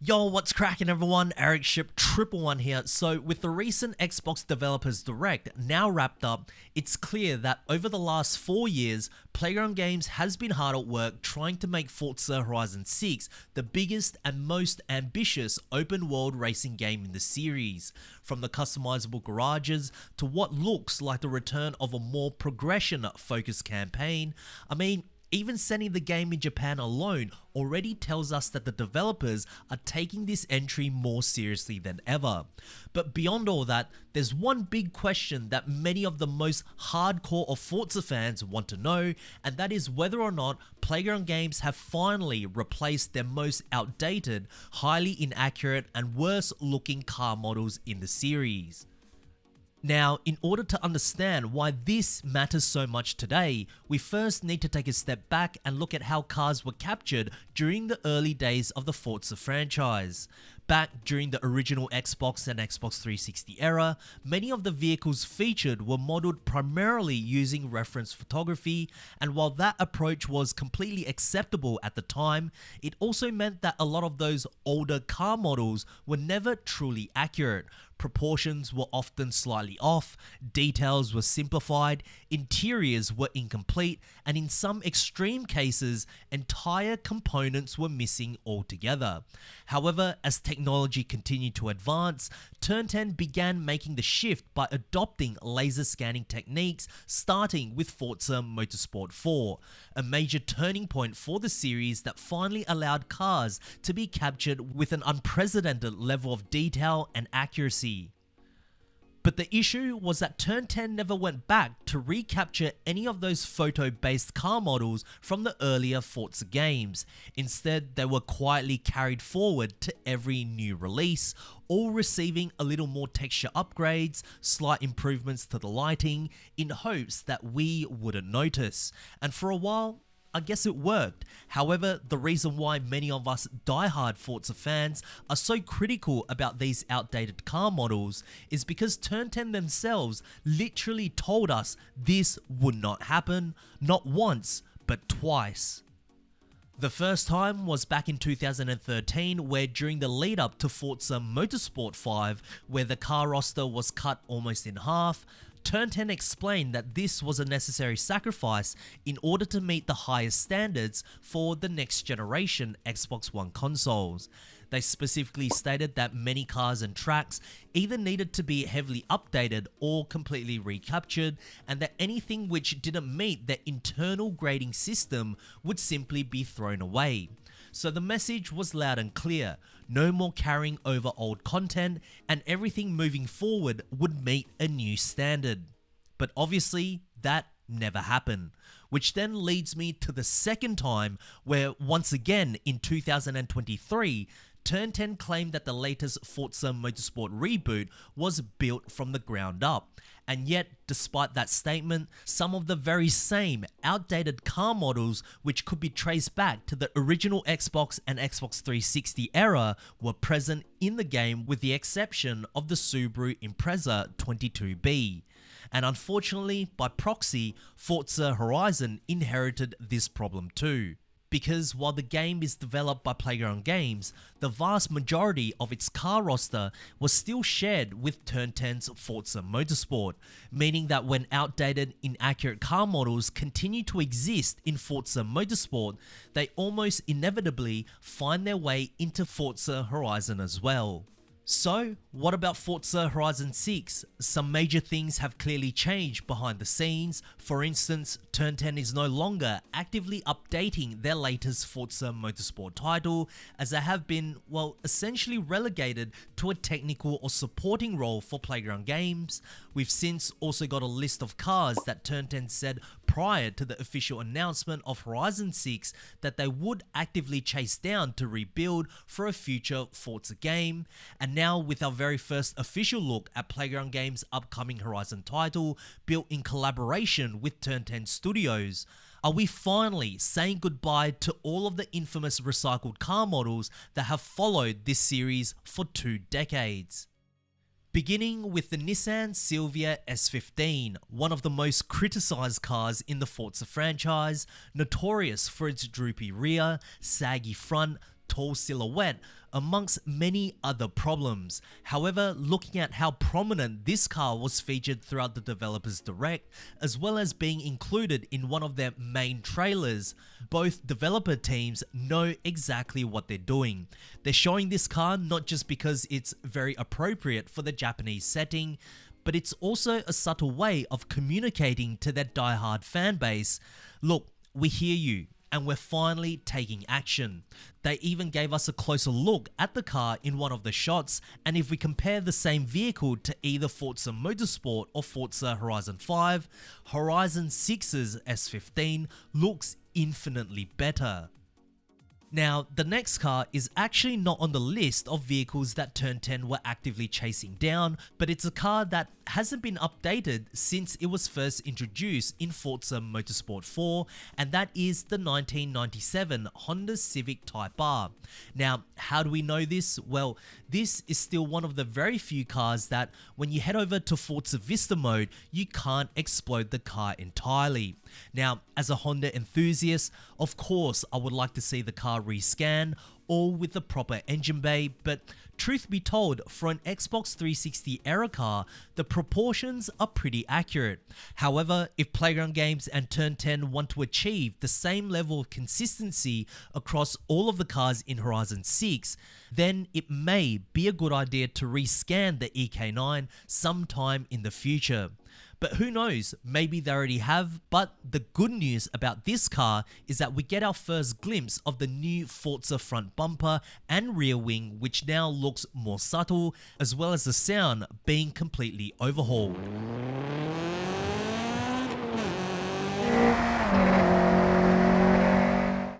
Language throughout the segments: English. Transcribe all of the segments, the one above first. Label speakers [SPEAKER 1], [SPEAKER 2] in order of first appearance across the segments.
[SPEAKER 1] Yo, what's cracking everyone? Ericship 111 here. So with the recent Xbox Developers Direct now wrapped up, it's clear that over the last 4 years, Playground Games has been hard at work trying to make Forza Horizon 6 the biggest and most ambitious open world racing game in the series. From the customizable garages to what looks like the return of a more progression focused campaign. Even sending the game in Japan alone already tells us that the developers are taking this entry more seriously than ever. But beyond all that, there's one big question that many of the most hardcore of Forza fans want to know, and that is whether or not Playground Games have finally replaced their most outdated, highly inaccurate, and worse looking car models in the series. Now, in order to understand why this matters so much today, we first need to take a step back and look at how cars were captured during the early days of the Forza franchise. Back during the original Xbox and Xbox 360 era, many of the vehicles featured were modeled primarily using reference photography, and while that approach was completely acceptable at the time, it also meant that a lot of those older car models were never truly accurate. Proportions were often slightly off, details were simplified, interiors were incomplete, and in some extreme cases, entire components were missing altogether. However, as technology continued to advance, Turn 10 began making the shift by adopting laser scanning techniques, starting with Forza Motorsport 4, a major turning point for the series that finally allowed cars to be captured with an unprecedented level of detail and accuracy. But the issue was that Turn 10 never went back to recapture any of those photo-based car models from the earlier Forza games. Instead, they were quietly carried forward to every new release, all receiving a little more texture upgrades, slight improvements to the lighting, in hopes that we wouldn't notice. And for a while, I guess it worked. However, the reason why many of us diehard Forza fans are so critical about these outdated car models is because Turn 10 themselves literally told us this would not happen, not once, but twice. The first time was back in 2013, where during the lead up to Forza Motorsport 5, where the car roster was cut almost in half, Turn 10 explained that this was a necessary sacrifice in order to meet the highest standards for the next generation Xbox One consoles. They specifically stated that many cars and tracks either needed to be heavily updated or completely recaptured, and that anything which didn't meet their internal grading system would simply be thrown away. So the message was loud and clear: no more carrying over old content, and everything moving forward would meet a new standard. But obviously, that never happened. Which then leads me to the second time, where once again in 2023, Turn 10 claimed that the latest Forza Motorsport reboot was built from the ground up. And yet, despite that statement, some of the very same outdated car models which could be traced back to the original Xbox and Xbox 360 era were present in the game, with the exception of the Subaru Impreza 22B. And unfortunately, by proxy, Forza Horizon inherited this problem too. Because while the game is developed by Playground Games, the vast majority of its car roster was still shared with Turn 10's Forza Motorsport, meaning that when outdated, inaccurate car models continue to exist in Forza Motorsport, they almost inevitably find their way into Forza Horizon as well. So, what about Forza Horizon 6? Some major things have clearly changed behind the scenes. For instance, Turn 10 is no longer actively updating their latest Forza Motorsport title, as they have been, essentially relegated to a technical or supporting role for Playground Games. We've since also got a list of cars that Turn 10 said prior to the official announcement of Horizon 6 that they would actively chase down to rebuild for a future Forza game. And now, with our very first official look at Playground Games' upcoming Horizon title, built in collaboration with Turn 10 Studios, are we finally saying goodbye to all of the infamous recycled car models that have followed this series for 2 decades? Beginning with the Nissan Silvia S15, one of the most criticized cars in the Forza franchise, notorious for its droopy rear, saggy front, tall silhouette, amongst many other problems. However, looking at how prominent this car was featured throughout the developers direct, as well as being included in one of their main trailers, both developer teams know exactly what they're doing. They're showing this car not just because it's very appropriate for the Japanese setting, but it's also a subtle way of communicating to their diehard fan base, look, we hear you, and we're finally taking action. They even gave us a closer look at the car in one of the shots, and if we compare the same vehicle to either Forza Motorsport or Forza Horizon 5, Horizon 6's S15 looks infinitely better. Now, the next car is actually not on the list of vehicles that Turn 10 were actively chasing down, but it's a car that hasn't been updated since it was first introduced in Forza Motorsport 4, and that is the 1997 Honda Civic Type R. Now, how do we know this? Well, this is still one of the very few cars that when you head over to Forza Vista mode, you can't explode the car entirely. Now, as a Honda enthusiast, of course I would like to see the car rescan, all with the proper engine bay, but truth be told, for an Xbox 360 era car, the proportions are pretty accurate. However, if Playground Games and Turn 10 want to achieve the same level of consistency across all of the cars in Horizon 6, then it may be a good idea to rescan the EK9 sometime in the future. But who knows, maybe they already have. But the good news about this car is that we get our first glimpse of the new Forza front bumper and rear wing, which now looks more subtle, as well as the sound being completely overhauled.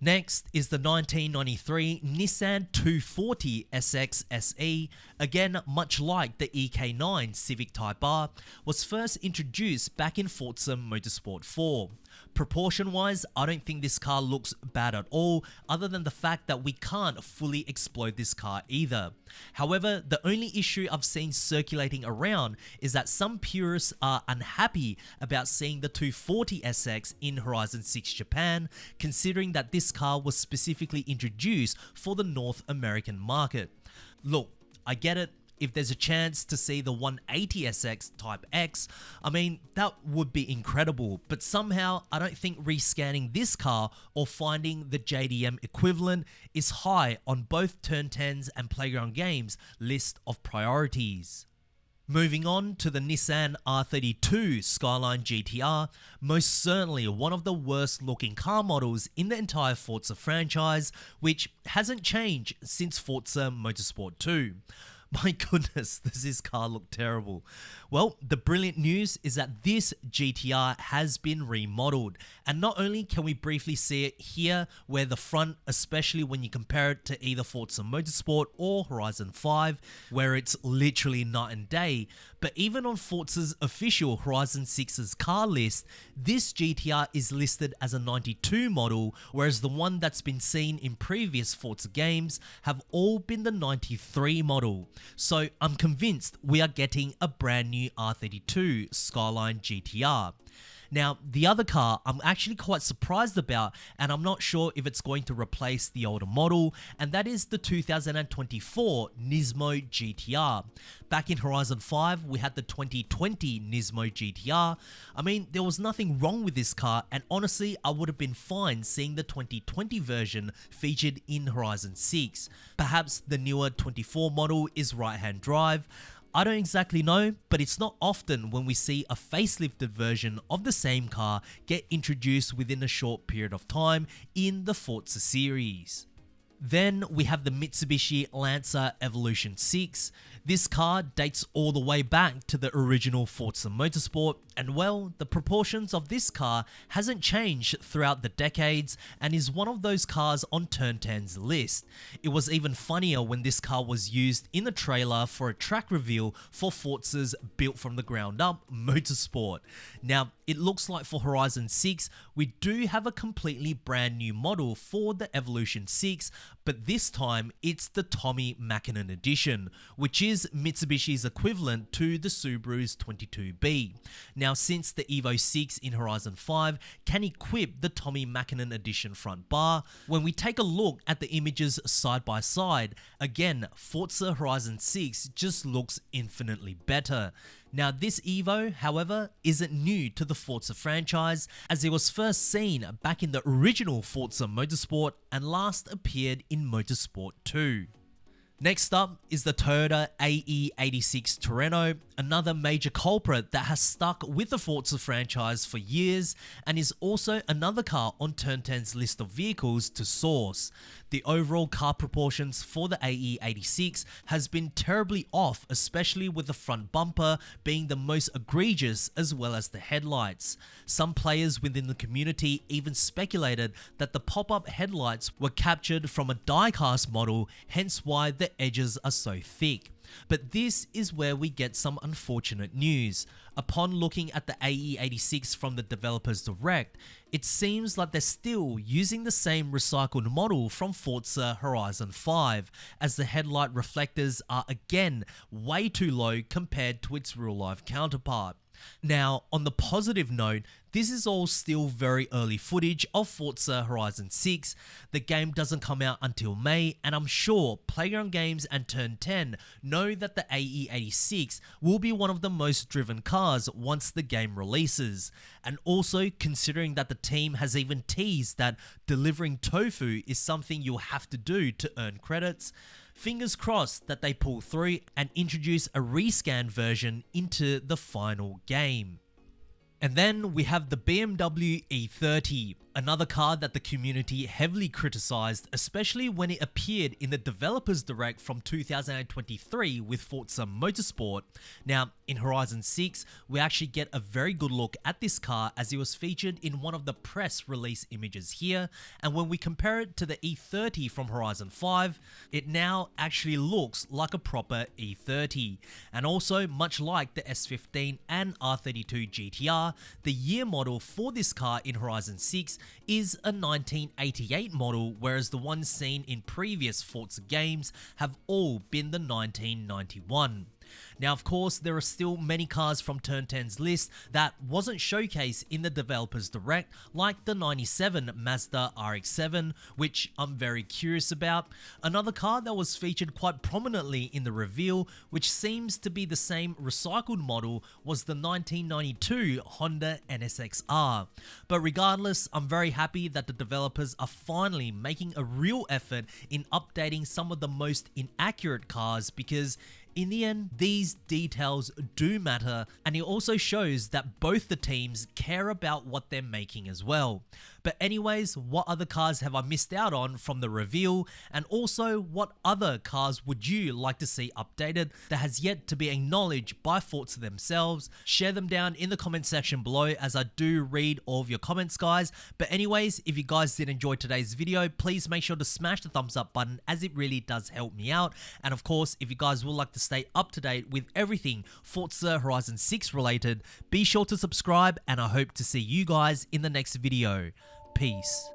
[SPEAKER 1] Next is the 1993 Nissan 240 SX SE, again much like the EK9 Civic Type R, was first introduced back in Forza Motorsport 4. Proportion wise, I don't think this car looks bad at all, other than the fact that we can't fully explode this car either. However, the only issue I've seen circulating around is that some purists are unhappy about seeing the 240 SX in Horizon 6 Japan, considering that this car was specifically introduced for the North American market. Look, I get it. If there's a chance to see the 180SX Type X, I mean, that would be incredible, but somehow I don't think rescanning this car or finding the JDM equivalent is high on both Turn 10's and Playground Games' list of priorities. Moving on to the Nissan R32 Skyline GTR, most certainly one of the worst looking car models in the entire Forza franchise, which hasn't changed since Forza Motorsport 2. My goodness, does this car look terrible. Well, the brilliant news is that this GTR has been remodeled, and not only can we briefly see it here, where the front, especially when you compare it to either Forza Motorsport or Horizon 5, where it's literally night and day, but even on Forza's official Horizon 6's car list, this GTR is listed as a 92 model, whereas the one that's been seen in previous Forza games have all been the 93 model. So I'm convinced we are getting a brand new R32 Skyline GTR. Now, the other car I'm actually quite surprised about, and I'm not sure if it's going to replace the older model, and that is the 2024 Nismo GTR. Back in Horizon 5, we had the 2020 Nismo GTR. I mean, there was nothing wrong with this car, and honestly, I would have been fine seeing the 2020 version featured in Horizon 6. Perhaps the newer 24 model is right-hand drive. I don't exactly know, but it's not often when we see a facelifted version of the same car get introduced within a short period of time in the Forza series. Then we have the Mitsubishi Lancer Evolution 6. This car dates all the way back to the original Forza Motorsport, and well, the proportions of this car hasn't changed throughout the decades and is one of those cars on Turn 10's list. It was even funnier when this car was used in the trailer for a track reveal for Forza's built from the ground up Motorsport. Now, it looks like for Horizon 6, we do have a completely brand new model for the Evolution 6, but this time it's the Tommy Mäkinen edition, which is Mitsubishi's equivalent to the Subaru's 22B. Now, since the Evo 6 in Horizon 5 can equip the Tommy Mäkinen Edition front bar, when we take a look at the images side by side, again, Forza Horizon 6 just looks infinitely better. Now, this Evo, however, isn't new to the Forza franchise, as it was first seen back in the original Forza Motorsport and last appeared in Motorsport 2. Next up is the Toyota AE86 Terreno, another major culprit that has stuck with the Forza franchise for years and is also another car on Turn 10's list of vehicles to source. The overall car proportions for the AE86 has been terribly off, especially with the front bumper being the most egregious as well as the headlights. Some players within the community even speculated that the pop-up headlights were captured from a die-cast model, hence why the edges are so thick. But this is where we get some unfortunate news. Upon looking at the AE86 from the developers direct, it seems like they're still using the same recycled model from Forza Horizon 5, as the headlight reflectors are again way too low compared to its real life counterpart. Now, on the positive note, this is all still very early footage of Forza Horizon 6. The game doesn't come out until May, and I'm sure Playground Games and Turn 10 know that the AE86 will be one of the most driven cars once the game releases. And also, considering that the team has even teased that delivering tofu is something you'll have to do to earn credits, fingers crossed that they pull through and introduce a rescan version into the final game. And then we have the BMW E30, another car that the community heavily criticized, especially when it appeared in the Developers Direct from 2023 with Forza Motorsport. Now, in Horizon 6, we actually get a very good look at this car as it was featured in one of the press release images here, and when we compare it to the E30 from Horizon 5, it now actually looks like a proper E30. And also, much like the S15 and R32 GTR, the year model for this car in Horizon 6 is a 1988 model, whereas the ones seen in previous Forza games have all been the 1991. Now, of course, there are still many cars from Turn 10's list that wasn't showcased in the Developers Direct, like the 97 Mazda RX-7, which I'm very curious about. Another car that was featured quite prominently in the reveal, which seems to be the same recycled model, was the 1992 Honda NSX-R. But regardless, I'm very happy that the developers are finally making a real effort in updating some of the most inaccurate cars, because in the end, these details do matter, and it also shows that both the teams care about what they're making as well. But anyways, what other cars have I missed out on from the reveal, and also what other cars would you like to see updated that has yet to be acknowledged by Forza themselves? Share them down in the comment section below, as I do read all of your comments, guys. But anyways, if you guys did enjoy today's video, please make sure to smash the thumbs up button, as it really does help me out. And of course, if you guys would like to stay up to date with everything Forza Horizon 6 related, be sure to subscribe, and I hope to see you guys in the next video. Peace.